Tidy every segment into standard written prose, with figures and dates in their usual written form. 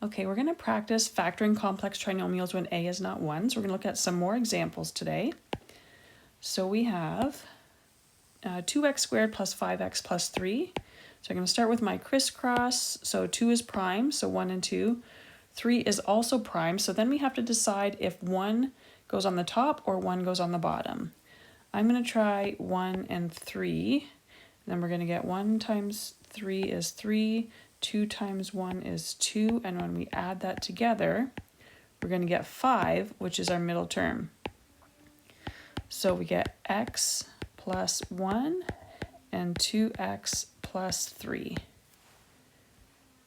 Okay, we're going to practice factoring complex trinomials when a is not 1. So we're going to look at some more examples today. So we have 2x squared plus 5x plus 3. So I'm going to start with my crisscross. So 2 is prime, so 1 and 2. 3 is also prime, so then we have to decide if 1 goes on the top or 1 goes on the bottom. I'm going to try 1 and 3. Then we're going to get 1 times 3 is 3. 2 times 1 is 2, and when we add that together, we're going to get 5, which is our middle term. So we get x plus 1 and 2x plus 3.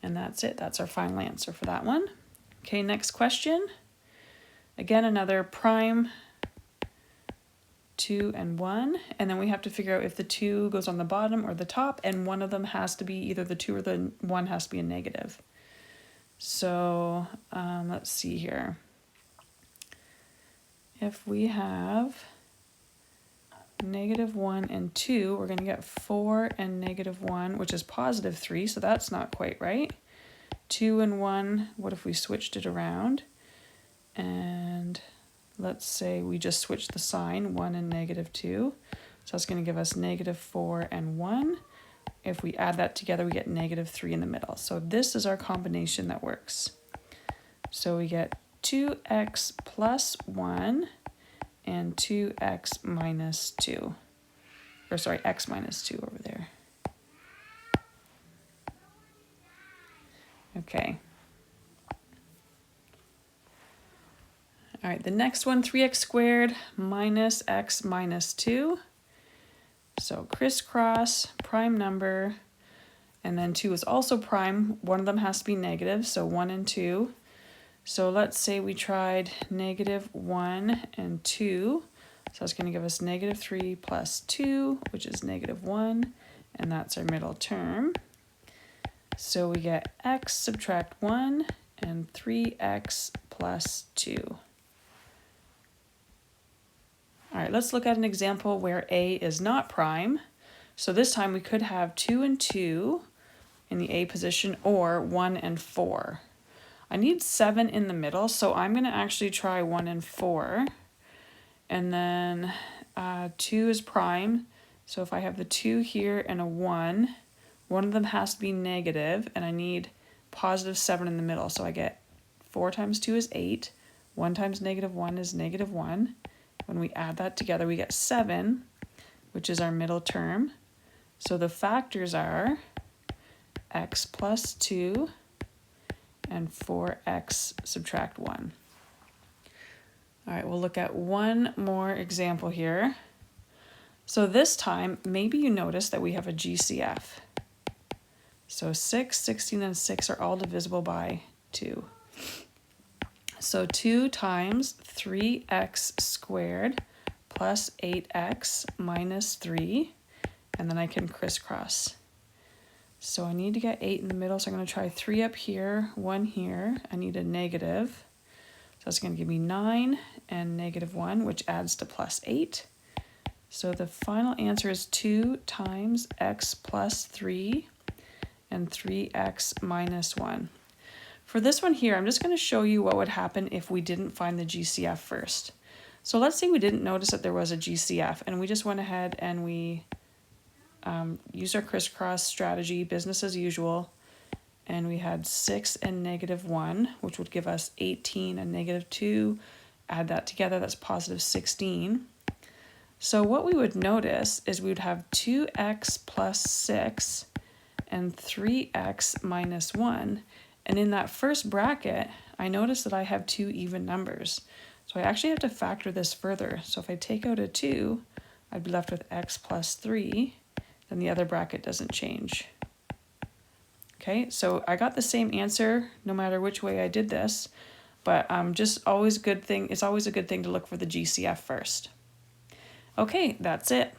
And that's it. That's our final answer for that one. Okay, next question. Again, another prime 2 and 1, and then we have to figure out if the 2 goes on the bottom or the top, and one of them has to be either the 2 or the 1 has to be a negative. So let's see here. If we have -1 and 2, we're going to get 4 and -1, which is positive 3, so that's not quite right. 2 and 1, what if we switched it around? And let's say we just switch the sign, 1 and -2. So that's going to give us -4 and 1. If we add that together, we get -3 in the middle. So this is our combination that works. So we get 2x plus 1 and 2x minus 2. Or sorry, x minus 2 over there. Okay. All right, the next one, 3x squared minus x minus 2. So crisscross, prime number, and then 2 is also prime. One of them has to be negative, so 1 and 2. So let's say we tried -1 and 2. So that's going to give us -3 plus 2, which is -1, and that's our middle term. So we get x subtract 1 and 3x plus 2. All right, let's look at an example where a is not prime. So this time we could have 2 and 2 in the a position, or 1 and 4. I need 7 in the middle, so I'm going to actually try 1 and 4. And then 2 is prime, so if I have the 2 here and a 1, one of them has to be negative, and I need positive 7 in the middle. So I get 4 times 2 is 8, 1 times -1 is -1. When we add that together, we get 7, which is our middle term. So the factors are x plus 2 and 4x subtract 1. All right, we'll look at one more example here. So this time, maybe you notice that we have a GCF. So 6, 16, and 6 are all divisible by 2. So 2 times 3x squared plus 8x minus 3, and then I can crisscross. So I need to get 8 in the middle, so I'm going to try 3 up here, 1 here. I need a negative. So that's going to give me 9 and -1, which adds to plus 8. So the final answer is 2 times x plus 3 and 3x minus 1. For this one here, I'm just going to show you what would happen if we didn't find the GCF first. So let's say we didn't notice that there was a GCF, and we just went ahead and we used our crisscross strategy, business as usual, and we had 6 and -1, which would give us 18 and -2. Add that together, that's positive 16. So what we would notice is we would have 2x plus 6 and 3x minus 1. And in that first bracket, I notice that I have 2 even numbers. So I actually have to factor this further. So if I take out a 2, I'd be left with x plus 3. Then the other bracket doesn't change. Okay, so I got the same answer no matter which way I did this, but it's always a good thing to look for the GCF first. Okay, that's it.